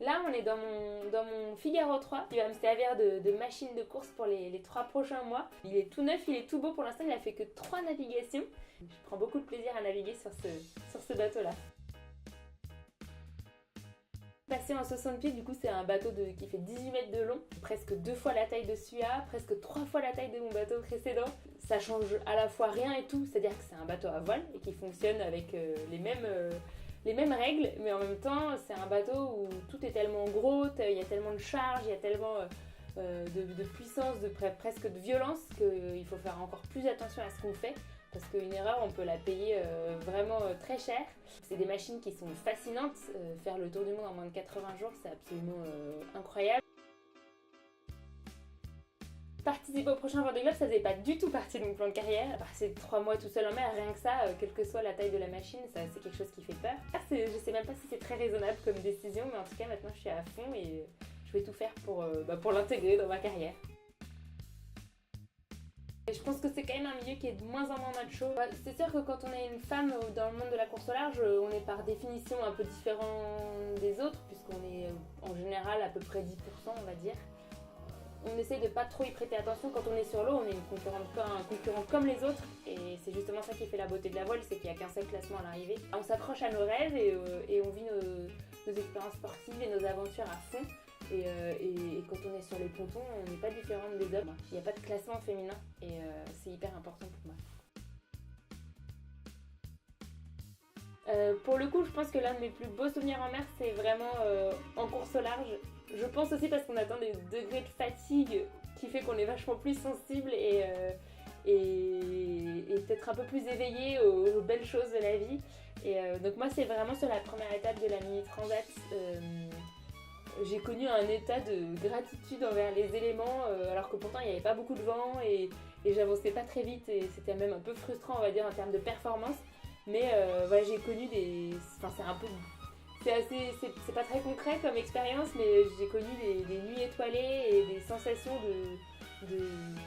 Là, on est dans mon Figaro 3. Il va me servir de machine de course pour les 3 prochains mois. Il est tout neuf, il est tout beau. Pour l'instant, il a fait que 3 navigations. Je prends beaucoup de plaisir à naviguer sur ce bateau-là. Passer en 60 pieds, du coup, c'est un bateau qui fait 18 mètres de long, presque 2 fois la taille de celui-là, presque 3 fois la taille de mon bateau précédent. Ça change à la fois rien et tout, c'est-à-dire que c'est un bateau à voile et qui fonctionne avec les mêmes règles, mais en même temps, c'est un bateau où tout est tellement gros, il y a tellement de charge, il y a tellement de puissance, presque de violence, qu'il faut faire encore plus attention à ce qu'on fait. Parce qu'une erreur, on peut la payer vraiment très cher. C'est des machines qui sont fascinantes. Faire le tour du monde en moins de 80 jours, c'est absolument incroyable. Participer au prochain Vendée Globe, ça faisait pas du tout partie de mon plan de carrière. C'est 3 mois tout seul en mer, rien que ça, quelle que soit la taille de la machine, c'est quelque chose qui fait peur. Je sais même pas si c'est très raisonnable comme décision, mais en tout cas maintenant je suis à fond et je vais tout faire pour l'intégrer dans ma carrière. Je pense que c'est quand même un milieu qui est de moins en moins macho. C'est sûr que quand on est une femme dans le monde de la course au large, on est par définition un peu différent des autres, puisqu'on est en général à peu près 10%, on va dire. On essaye de pas trop y prêter attention. Quand on est sur l'eau, on est un concurrent comme les autres, et c'est justement ça qui fait la beauté de la voile, c'est qu'il n'y a qu'un seul classement à l'arrivée. On s'accroche à nos rêves et on vit nos expériences sportives et nos aventures à fond. Et quand on est sur les pontons, on n'est pas différente des hommes. Il n'y a pas de classement féminin et c'est hyper important pour moi. Pour le coup, je pense que l'un de mes plus beaux souvenirs en mer, c'est vraiment en course au large. Je pense aussi parce qu'on atteint des degrés de fatigue qui fait qu'on est vachement plus sensible et peut-être un peu plus éveillé aux belles choses de la vie. Donc moi, c'est vraiment sur la première étape de la Mini Transat. J'ai connu un état de gratitude envers les éléments, alors que pourtant il n'y avait pas beaucoup de vent et j'avançais pas très vite et c'était même un peu frustrant, on va dire, en termes de performance. Mais voilà, j'ai connu des... Enfin, c'est pas très concret comme expérience, mais j'ai connu des nuits étoilées et des sensations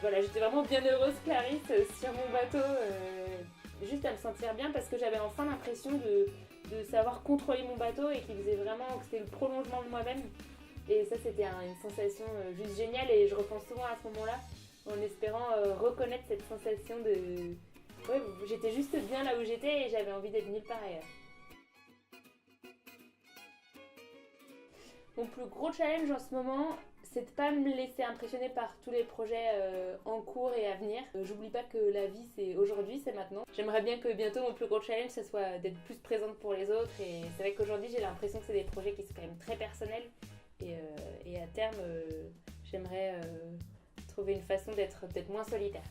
voilà, j'étais vraiment bien heureuse, Clarisse, sur mon bateau, juste à me sentir bien parce que j'avais enfin l'impression de savoir contrôler mon bateau et qu'il faisait vraiment que c'était le prolongement de moi-même. Et ça, c'était une sensation juste géniale et je repense souvent à ce moment-là en espérant reconnaître cette sensation de... Ouais, j'étais juste bien là où j'étais et j'avais envie d'être nulle part ailleurs. Mon plus gros challenge en ce moment, c'est de pas me laisser impressionner par tous les projets en cours et à venir. J'oublie pas que la vie c'est aujourd'hui, c'est maintenant. J'aimerais bien que bientôt mon plus gros challenge ce soit d'être plus présente pour les autres et c'est vrai qu'aujourd'hui j'ai l'impression que c'est des projets qui sont quand même très personnels et à terme j'aimerais trouver une façon d'être moins solitaire.